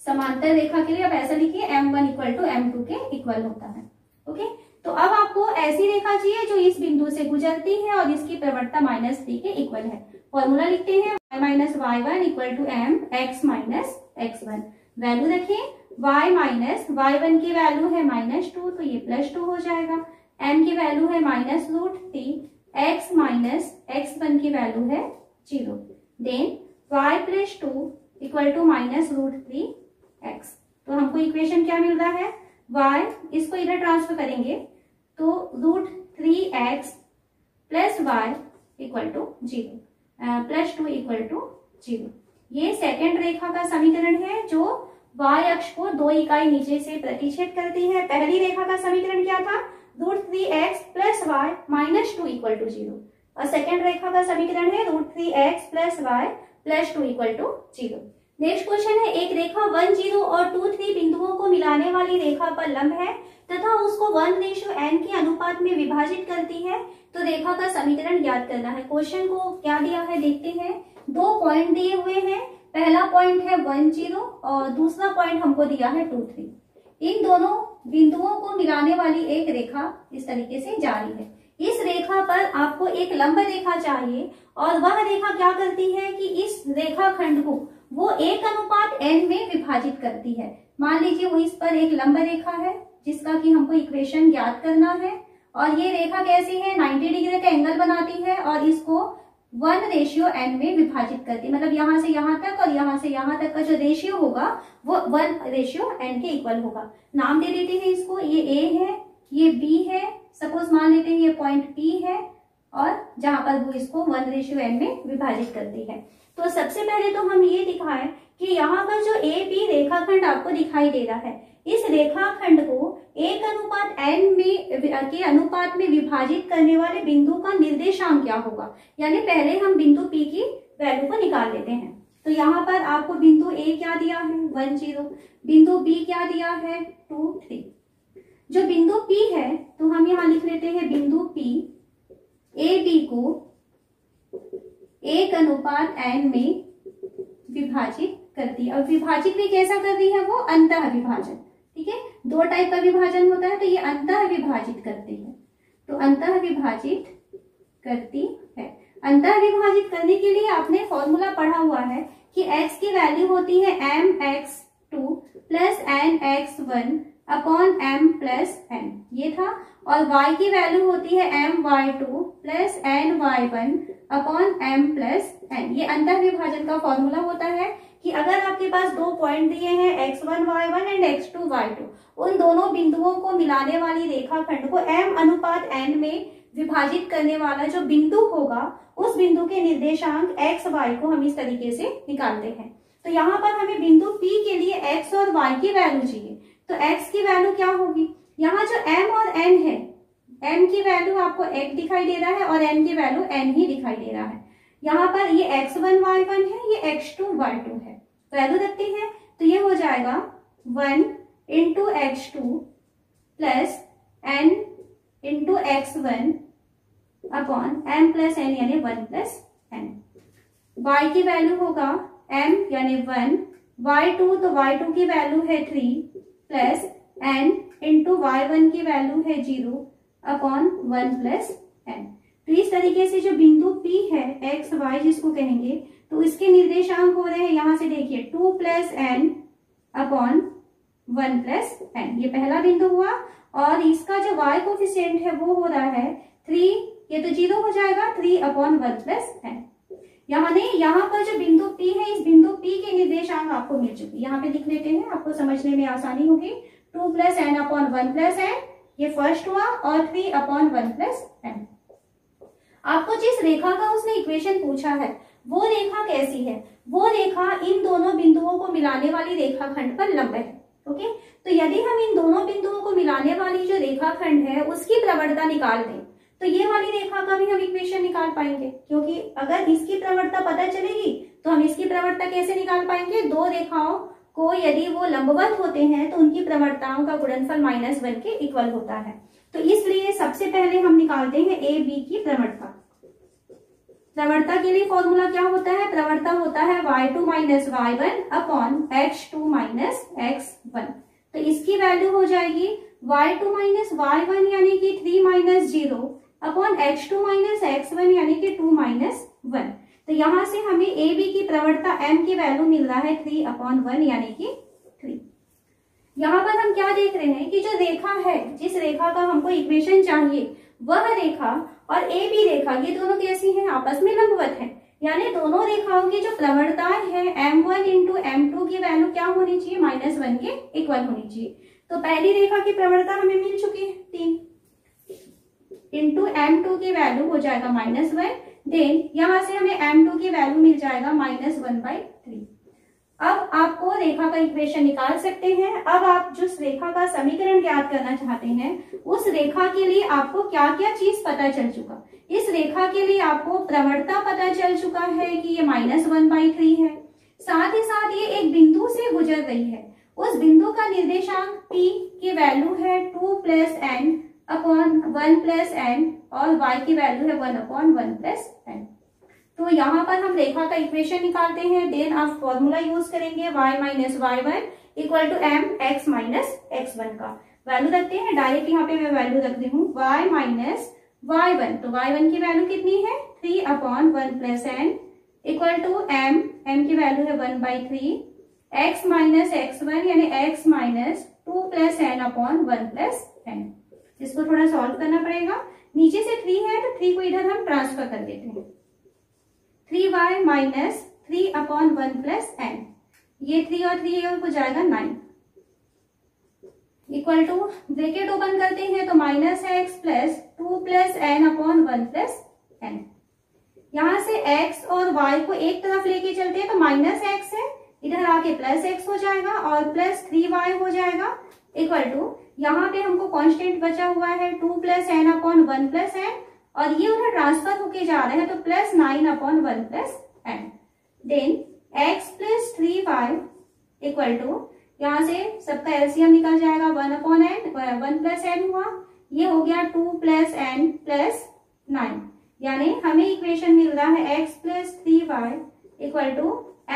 समांतर रेखा के लिए आप ऐसा लिखिए m1 इक्वल टू m2 के इक्वल होता है। ओके, तो अब आपको ऐसी रेखा चाहिए जो इस बिंदु से गुजरती है और इसकी प्रवणता -3 के इक्वल है। फॉर्मूला लिखते हैं y minus y one equal to m x minus x one. Value रखें, y माइनस वाई वन की वैल्यू है -2 तो ये +2 हो जाएगा। m की वैल्यू है -√3, x माइनस एक्स वन की वैल्यू है 0। Then y + 2 equal to -√3x। तो हमको इक्वेशन क्या मिल रहा है, y इसको इधर ट्रांसफर करेंगे तो √3x plus y equal to 0, +2 equal to 0। ये सेकेंड रेखा का समीकरण है जो y अक्ष को 2 इकाई नीचे से प्रतिच्छेद करती है। पहली रेखा का समीकरण क्या था, √3x plus y -2 equal to 0, और सेकेंड रेखा का समीकरण है √3x plus y plus 2 equal to 0। Next question है, एक रेखा 1, 0 और 2, 3 बिंदुओं को मिलाने वाली रेखा पर लंब है तथा उसको 1:n के अनुपात में विभाजित करती है, तो रेखा का समीकरण ज्ञात करना है। क्वेश्चन को क्या दिया है देखते हैं। 2 पॉइंट दिए हुए हैं, पहला पॉइंट है 1, 0 और दूसरा पॉइंट हमको दिया है 2, 3। इन दोनों बिंदुओं को मिलाने वाली एक रेखा इस तरीके से जा रही है। इस रेखा पर आपको एक लंब रेखा चाहिए और वह रेखा क्या करती है कि इस रेखा खंड को वो 1:n में विभाजित करती है। मान लीजिए वो इस पर एक लंब रेखा है जिसका कि हमको इक्वेशन ज्ञात करना है, और ये रेखा कैसी है, 90 डिग्री का एंगल बनाती है और इसको 1:n में विभाजित करती है। मतलब यहाँ से यहाँ तक और यहाँ से यहाँ तक का जो रेशियो होगा वो 1:n के इक्वल होगा। नाम दे देते हैं इसको, ये A है, ये B है, सपोज मान लेते हैं ये पॉइंट P है, और जहां पर वो इसको 1:n में विभाजित करती है। तो सबसे पहले तो हम ये दिखाएं कि यहाँ पर जो AB रेखाखंड आपको दिखाई दे रहा है, इस रेखाखंड को 1:n में के अनुपात में विभाजित करने वाले बिंदु का निर्देशांक क्या होगा। यानी पहले हम बिंदु P की वैल्यू को निकाल लेते हैं। तो यहाँ पर आपको बिंदु A क्या दिया है, 1, 0, बिंदु B क्या दिया है, 2, 3। जो बिंदु P है तो हम यहाँ लिख लेते हैं बिंदु P AB को 1:n में विभाजित करती है। और विभाजित भी कैसा कर रही है, वो अंतः विभाजन। ठीक है, 2 टाइप का विभाजन होता है, तो ये अंतः विभाजित करती है। तो अंतः विभाजित करती है। अंतः विभाजित करने के लिए आपने फॉर्मूला पढ़ा हुआ है कि x की वैल्यू होती है mx2 plus nx1 upon m+n, ये था। और y की वैल्यू होती है my2 plus ny1 upon m+n। ये अंतः विभाजन का फॉर्मूला होता है कि अगर आपके पास 2 पॉइंट दिए हैं x1 y1 and x2 y2, उन दोनों बिंदुओं को मिलाने वाली रेखाखंड को m/n में विभाजित करने वाला जो बिंदु होगा, उस बिंदु के निर्देशांक x y को हम इस तरीके से निकालते हैं। तो यहाँ पर हमें बिंदु P के लिए x और y की वैल्यू चाहिए। तो x की वैल्यू क्या होगी, यहाँ जो m और n है, m की वैल्यू आपको 1 दिखाई दे रहा है और n की वैल्यू n ही दिखाई दे रहा है। यहाँ पर ये x1 y1 है, ये x2 y2 है। वैल्यू रखते हैं तो ये हो जाएगा 1 × x2 plus n × x1 upon m+n यानी 1+n। y की वैल्यू होगा m यानी 1, y2 तो y2 की वैल्यू है 3 प्लस n × y1 की वैल्यू है 0 अपॉन 1+n। तो इस तरीके से जो बिंदु P है x y जिसको कहेंगे, तो इसके निर्देशांक हो रहे हैं, यहाँ से देखिए 2 + n अपॉन 1+n, ये पहला बिंदु हुआ। और इसका जो y कोफिशिएंट है वो हो रहा है 3, ये तो 0 हो जाएगा, 3 अपॉन 1+n। यहाँ पर जो बिंदु P है, इस बिंदु P के निर्देशांक आपको मिल चुके, यहाँ पे लिख लेते हैं, आपको समझने में आसानी होगी। 2 + n अपॉन 1+n, ये फर्स्ट हुआ, और 3 अपॉन 1+n। आपको जिस रेखा का उसने इक्वेशन पूछा है वो रेखा कैसी है, वो रेखा इन दोनों बिंदुओं को मिलाने वाली रेखाखंड पर लंब है। ओके, तो यदि हम इन दोनों बिंदुओं को मिलाने वाली जो रेखाखंड है उसकी प्रवणता निकाल दें, तो ये वाली रेखा का भी हम इक्वेशन निकाल पाएंगे, क्योंकि अगर इसकी प्रवणता पता चलेगी तो हम इसकी प्रवणता कैसे निकाल पाएंगे। 2 रेखाओं को यदि वो लंबवत होते हैं तो उनकी प्रवणताओं का गुणनफल -1 के इक्वल होता है। तो इसलिए सबसे पहले हम निकालते हैं ए बी की प्रवणता। प्रवणता के लिए फॉर्मूला क्या होता है, प्रवणता होता है y2 - y1 upon x2 - x1। तो इसकी वैल्यू हो जाएगी y2 - y1 यानी कि 3 - 0 अपॉन x2 - x1 यानी कि 2 - 1। तो यहाँ से हमें ए बी की प्रवणता m की वैल्यू मिल रहा है 3/1 यानी कि 3। यहाँ पर हम क्या देख रहे हैं कि जो रेखा है, जिस रेखा का हमको इक्वेशन चाहिए, वह रेखा और ए बी रेखा ये दोनों कैसी हैं, आपस में लंबवत हैं। यानी दोनों रेखाओं की जो प्रवणताएं हैं m1 इंटू m2 की वैल्यू क्या होनी चाहिए, -1 के इक्वल होनी चाहिए। तो पहली रेखा की प्रवणता हमें मिल चुकी है 3 इंटू m2 की वैल्यू हो जाएगा -1। देन यहाँ से हमें m2 की वैल्यू मिल जाएगा -1/3। अब आपको रेखा का इक्वेशन निकाल सकते हैं। अब आप जिस रेखा का समीकरण ज्ञात करना चाहते हैं, उस रेखा के लिए आपको क्या क्या चीज पता चल चुका। इस रेखा के लिए आपको प्रवणता पता चल चुका है कि ये -1/3 है। साथ ही साथ ये एक बिंदु से गुजर रही है। उस बिंदु का निर्देशांक p की वैल्यू है 2 + n/1 + n और y की वैल्यू है 1/1 + n। तो यहाँ पर हम रेखा का इक्वेशन निकालते हैं। देन आप फॉर्मूला यूज करेंगे y - y1 = mx - x1 का वैल्यू रखते हैं। डायरेक्ट यहाँ पे मैं वैल्यू रख रही हूँ y - y1। तो y1 की वैल्यू कितनी है 3/1 + n = m की वैल्यू है 1/3 x - x1 यानी x - 2 + n/1 + n। इसको थोड़ा सॉल्व करना पड़ेगा। नीचे से 3 है तो 3 को इधर हम ट्रांसफर कर देते हैं। 3y - 3/1 + n, ये 3 और 3 हो जाएगा 9 इक्वल टू ब्रैकेट ओपन करते हैं तो -x + 2 + n/1 + n। यहाँ से x और y को एक तरफ लेके चलते हैं तो -x है, इधर आके +x हो जाएगा और +3y हो जाएगा इक्वल टू यहाँ पे हमको कांस्टेंट बचा हुआ है 2 + n/1 + n और ये उधर ट्रांसफर होके जा रहे हैं तो +9/1 + n। Then x + 3y equal to यहाँ से सबका एलसीएम निकल जाएगा 1/n 1 + n हुआ, ये हो गया 2 + n + 9। यानी हमें इक्वेशन मिल रहा है x + 3y equal to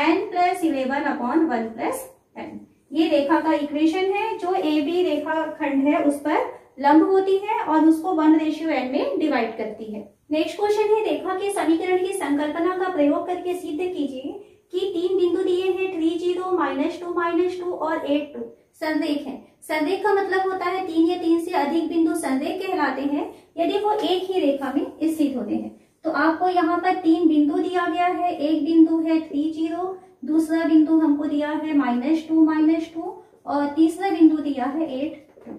n + 11/1 + n। ये रेखा का इक्वेशन है जो ए बी रेखा खंड है उस पर लंब होती है और उसको 1:n में डिवाइड करती है। नेक्स्ट क्वेश्चन है, रेखा के समीकरण की संकल्पना का प्रयोग करके सिद्ध कीजिए कि 3 बिंदु दिए हैं 3, 0, -2, और 8, 2 संरेख है। संरेख का मतलब होता है 3 या 3 से अधिक बिंदु संरेख कहलाते हैं यदि वो एक ही रेखा में स्थित होते हैं। तो आपको यहाँ पर 3 बिंदु दिया गया है। एक बिंदु है 3, 0, दूसरा बिंदु हमको दिया है -2, 2 और तीसरा बिंदु दिया है 8, 2।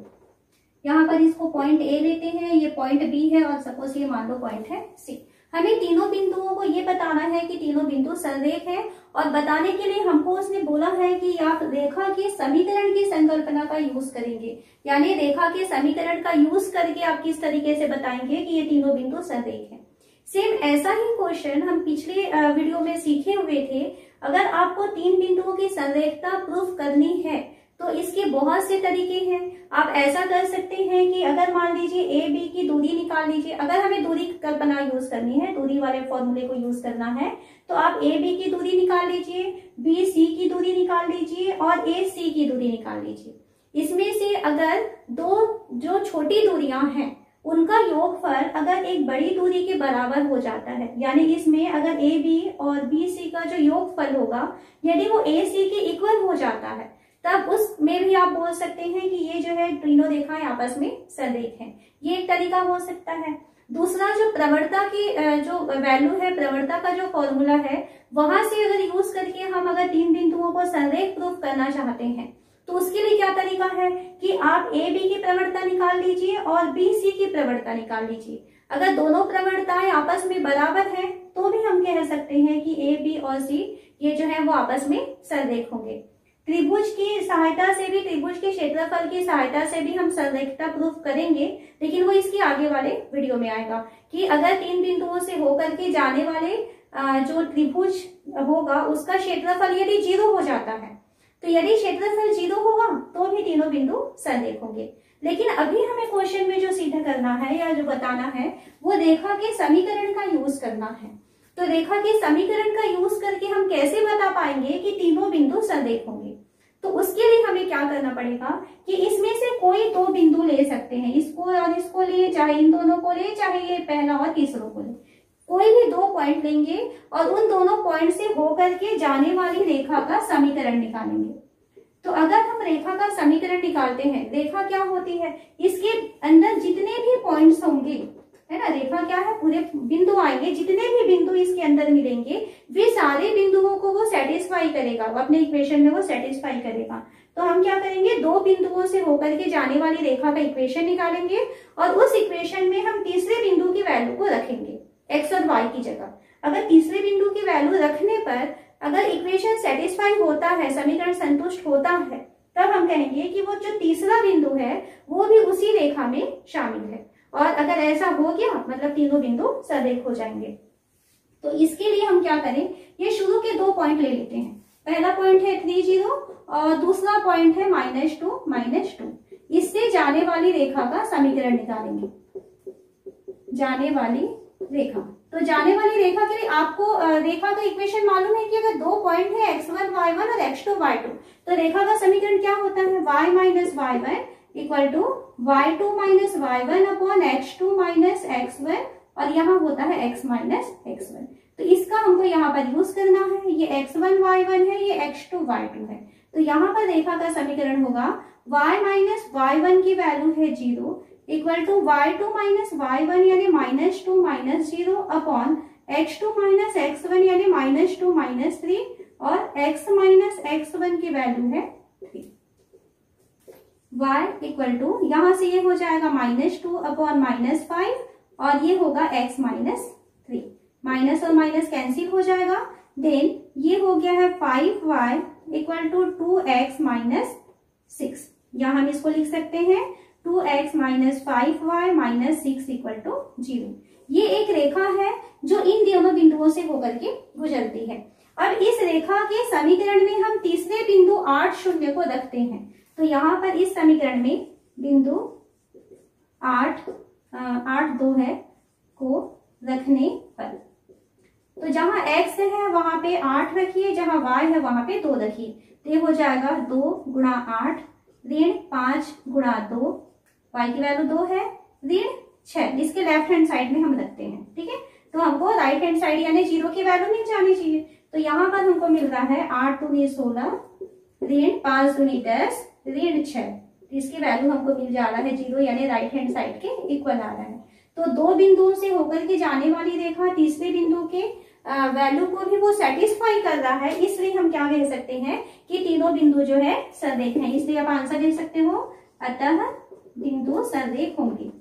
यहाँ पर इसको पॉइंट ए लेते हैं, ये पॉइंट बी है और सपोज ये मान लो पॉइंट है सी। हमें तीनों बिंदुओं को ये बताना है कि तीनों बिंदु संरेख है और बताने के लिए हमको उसने बोला है कि आप रेखा के समीकरण की संकल्पना का यूज करेंगे। यानी रेखा के समीकरण का यूज करके आप किस तरीके से बताएंगे कि ये तीनों बिंदु संरेख है। सेम ऐसा ही क्वेश्चन हम पिछले वीडियो में सीखे हुए थे। अगर आपको 3 बिंदुओं की संरेखता प्रूफ करनी है तो इसके बहुत से तरीके हैं। आप ऐसा कर सकते हैं कि अगर मान लीजिए ए बी की दूरी निकाल लीजिए। अगर हमें दूरी कल्पना यूज करनी है, दूरी वाले फॉर्मूले को यूज करना है, तो आप ए बी की दूरी निकाल लीजिए, बी सी की दूरी निकाल लीजिए और ए सी की दूरी निकाल लीजिए। इसमें से अगर दो जो छोटी दूरियां हैं उनका योगफल अगर एक बड़ी दूरी के बराबर हो जाता है, यानी इसमें अगर ए बी और बी सी का जो योगफल होगा यदि वो ए सी के इक्वल हो जाता है, तब उसमें भी आप बोल सकते हैं कि ये जो है तीनों रेखाएं आपस में संरेख हैं। ये एक तरीका हो सकता है। दूसरा, जो प्रवणता की जो वैल्यू है, प्रवणता का जो फॉर्मूला है, वहां से अगर यूज करके हम अगर 3 बिंदुओं को संरेख प्रूफ करना चाहते हैं तो उसके लिए क्या तरीका है कि आप ए बी की प्रवणता निकाल लीजिए और बी सी की प्रवणता निकाल लीजिए। अगर दोनों प्रवणताएं आपस में बराबर हैं तो भी हम कह सकते हैं कि ए बी और सी ये जो है वो आपस में संरेख होंगे। त्रिभुज की सहायता से भी, त्रिभुज के क्षेत्रफल की सहायता से भी हम संरेखता प्रूफ करेंगे, लेकिन वो इसके आगे वाले वीडियो में आएगा कि अगर 3 बिंदुओं से होकर के जाने वाले जो त्रिभुज होगा उसका क्षेत्रफल यदि 0 हो जाता है, तो यदि क्षेत्रफल 0 होगा तो भी तीनों बिंदु संरेख होंगे। लेकिन अभी हमें क्वेश्चन में जो सिद्ध करना है या जो बताना है वो रेखा के समीकरण का यूज करना है। तो रेखा के समीकरण का यूज करके हम कैसे बता पाएंगे कि तीनों बिंदु संरेख होंगे। तो उसके लिए हमें क्या करना पड़ेगा कि इसमें से कोई 2 बिंदु ले सकते हैं, इसको और इसको ले, चाहे इन दोनों को ले, चाहे ये पहला और तीसरों को ले। कोई भी दो पॉइंट लेंगे और उन दोनों पॉइंट से होकर के जाने वाली रेखा का समीकरण निकालेंगे। तो अगर हम रेखा का समीकरण निकालते हैं, रेखा क्या होती है, इसके अंदर जितने भी पॉइंट्स होंगे, है ना, रेखा क्या है, पूरे बिंदु आएंगे, जितने भी बिंदु इसके अंदर मिलेंगे वे सारे बिंदुओं को वो सेटिस्फाई करेगा, वो अपने इक्वेशन में वो सेटिस्फाई करेगा। तो हम क्या करेंगे, दो बिंदुओं से होकर के जाने वाली रेखा का इक्वेशन निकालेंगे और उस इक्वेशन में हम तीसरे बिंदु की वैल्यू को रखेंगे एक्स और वाई की जगह। अगर तीसरे बिंदु की वैल्यू रखने पर अगर इक्वेशन सेटिस्फाई होता है, समीकरण संतुष्ट होता है, तब हम कहेंगे कि वो जो तीसरा बिंदु है वो भी उसी रेखा में शामिल है। और अगर ऐसा हो गया मतलब तीनों बिंदु सरेख हो जाएंगे। तो इसके लिए हम क्या करें, ये शुरू के दो पॉइंट ले लेते हैं। पहला पॉइंट है 30 और दूसरा पॉइंट है -2 इससे जाने वाली रेखा का समीकरण निकालेंगे। जाने वाली रेखा, तो जाने वाली रेखा के लिए आपको रेखा का इक्वेशन मालूम है कि अगर दो पॉइंट है x1 y1 और x2 y2, तो रेखा का समीकरण क्या होता है, y minus y1 equal to y2 minus y1 upon x2 minus x1 और यहाँ होता है x माइनस x1। तो इसका हमको यहाँ पर यूज करना है, ये x1 y1 है, ये x2 y2 है। तो यहाँ पर रेखा का समीकरण होगा y माइनस y1 की वैल्यू है 0 equal to y2 minus y1 यानी -2 minus 0 upon x2 minus x1 यानी -2 माइनस 3 और x माइनस x1 की वैल्यू है 3। y इक्वल टू यहाँ से ये हो जाएगा -2 अपॉन -5 और ये होगा x माइनस 3, माइनस और माइनस कैंसिल हो जाएगा। देन ये हो गया है 5y equal to 2x minus 6, यहाँ हम इसको लिख सकते हैं 2x minus 5y minus 6 equal to 0। ये एक रेखा है जो इन दोनों बिंदुओं से होकर के गुजरती है। अब इस रेखा के समीकरण में हम तीसरे बिंदु 8 शून्य को रखते हैं। तो यहाँ पर इस समीकरण में बिंदु 8 2 है को रखने पर, तो जहां x है वहां पे 8 रखिए, जहां y है वहां पे 2 रखिए। तो ये हो जाएगा 2 गुणा 8 ऋण 5 गुणा 2, y की वैल्यू 2 है, ऋण 6 इसके लेफ्ट हैंड साइड में हम रखते हैं। ठीक है, तो हमको राइट हैंड साइड यानी 0 की वैल्यू मिल जानी चाहिए। तो यहाँ पर हमको मिल रहा है 8 दूनी 16 ऋण 5 दूनी 10 ऋण 6, तो इसकी वैल्यू हमको मिल जा रहा है 0 यानी राइट हैंड साइड के इक्वल आ रहा है। तो दो बिंदुओं से होकर के जाने वाली रेखा तीसरे बिंदु के वैल्यू को भी वो सेटिस्फाई कर रहा है, इसलिए हम क्या कह सकते हैं कि तीनों बिंदु जो है सरेख हैं। इसलिए आप आंसर दे सकते हो, अतः बिंदु सरेख होंगे।